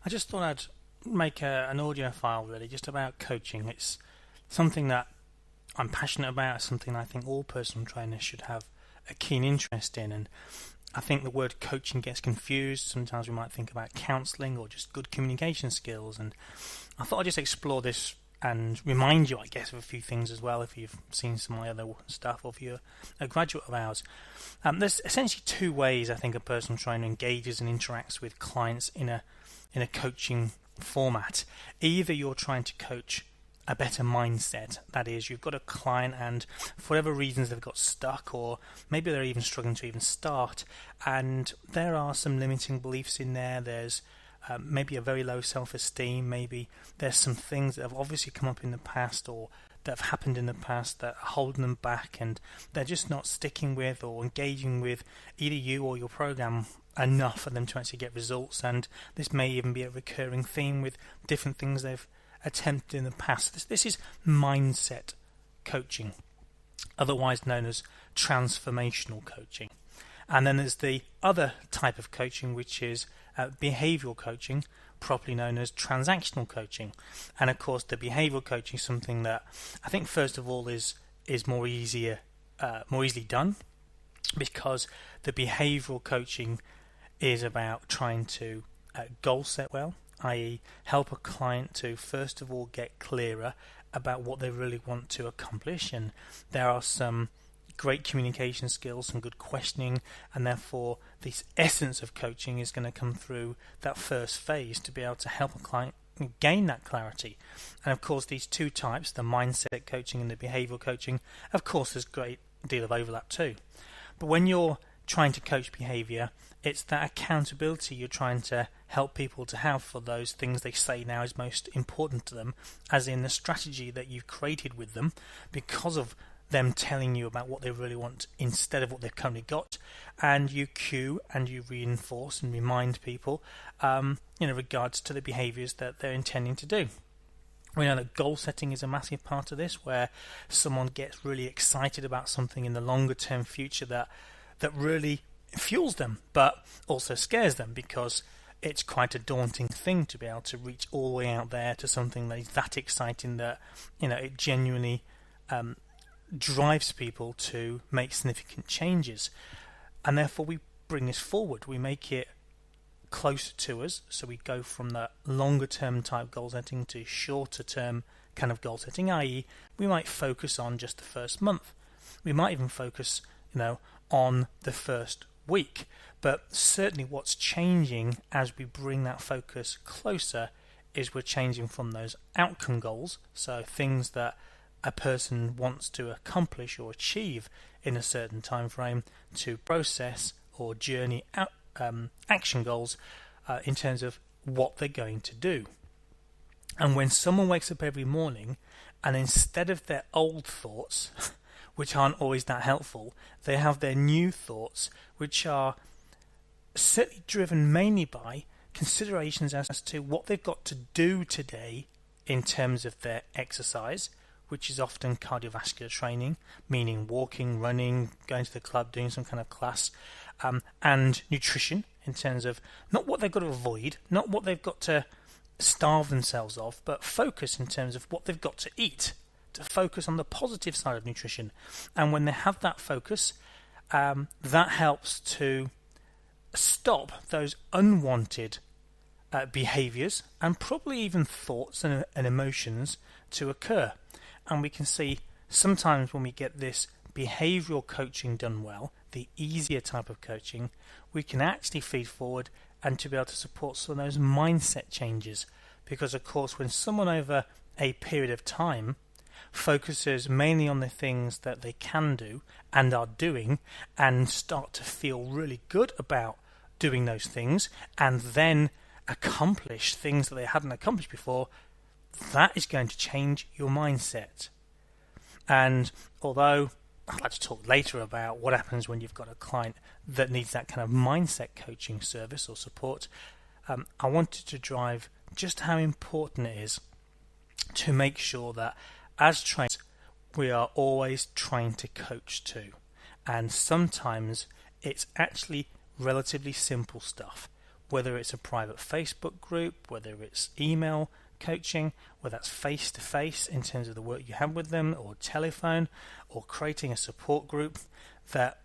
I just thought I'd make an audio file really just about coaching. It's something that I'm passionate about, it's something I think all personal trainers should have a keen interest in. And I think the word coaching gets confused. Sometimes we might think about counselling or just good communication skills. And I thought I'd just explore this and remind you, I guess, of a few things as well if you've seen some of my other stuff or if you're a graduate of ours. There's essentially two ways I think a personal trainer engages and interacts with clients in a coaching format. Either you're trying to coach a better mindset, that is, you've got a client and for whatever reasons they've got stuck, or maybe they're even struggling to even start, and there are some limiting beliefs in there. There's maybe a very low self-esteem, maybe there's some things that have obviously come up in the past or that have happened in the past that are holding them back, and they're just not sticking with or engaging with either you or your program enough for them to actually get results. And this may even be a recurring theme with different things they've attempted in the past. This is mindset coaching, otherwise known as transformational coaching. And then there's the other type of coaching, which is behavioral coaching, properly known as transactional coaching. And of course, the behavioral coaching is something that I think first of all is more easily done, because the behavioral coaching is about trying to goal set well, i.e. help a client to first of all get clearer about what they really want to accomplish. And there are some great communication skills, some good questioning, and therefore this essence of coaching is going to come through that first phase to be able to help a client gain that clarity. And of course these two types, the mindset coaching and the behavioral coaching, of course there's a great deal of overlap too. But when you're trying to coach behavior, it's that accountability you're trying to help people to have for those things they say now is most important to them, as in the strategy that you've created with them because of them telling you about what they really want instead of what they've currently got. And you cue and you reinforce and remind people in regards to the behaviors that they're intending to do. We know that goal setting is a massive part of this, where someone gets really excited about something in the longer term future that really fuels them, but also scares them, because it's quite a daunting thing to be able to reach all the way out there to something that is that exciting that it genuinely drives people to make significant changes. And therefore we bring this forward, we make it closer to us, so we go from the longer term type goal setting to shorter term kind of goal setting, i.e. we might focus on just the first month, we might even focus on the first week. But certainly what's changing as we bring that focus closer is we're changing from those outcome goals, so things that a person wants to accomplish or achieve in a certain time frame, to process or journey out, action goals in terms of what they're going to do. And when someone wakes up every morning and instead of their old thoughts which aren't always that helpful, they have their new thoughts, which are certainly driven mainly by considerations as to what they've got to do today in terms of their exercise, which is often cardiovascular training, meaning walking, running, going to the club, doing some kind of class, and nutrition in terms of not what they've got to avoid, not what they've got to starve themselves of, but focus in terms of what they've got to eat, to focus on the positive side of nutrition. And when they have that focus, that helps to stop those unwanted behaviors and probably even thoughts and emotions to occur. And we can see sometimes when we get this behavioral coaching done well, the easier type of coaching, we can actually feed forward and to be able to support some of those mindset changes. Because of course when someone over a period of time focuses mainly on the things that they can do and are doing, and start to feel really good about doing those things, and then accomplish things that they hadn't accomplished before, that is going to change your mindset. And although I'd like to talk later about what happens when you've got a client that needs that kind of mindset coaching service or support, I wanted to drive just how important it is to make sure that as trainers we are always trying to coach too. And sometimes it's actually relatively simple stuff. whether it's a private Facebook group, whether it's email coaching, whether that's face-to-face in terms of the work you have with them, or telephone, or creating a support group, that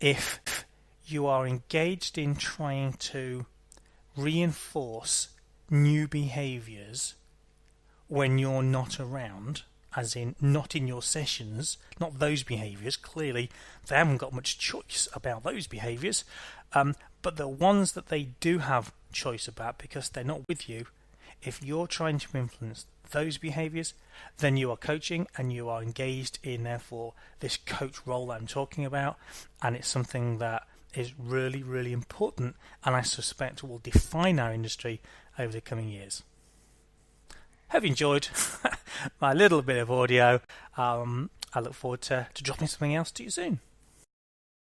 if you are engaged in trying to reinforce new behaviors when you're not around, as in not in your sessions, not those behaviors, clearly they haven't got much choice about those behaviors, but the ones that they do have choice about because they're not with you, if you're trying to influence those behaviors, then you are coaching and you are engaged in, therefore, this coach role that I'm talking about, and it's something that is really, really important, and I suspect will define our industry over the coming years. Hope you enjoyed my little bit of audio. I look forward to dropping something else to you soon.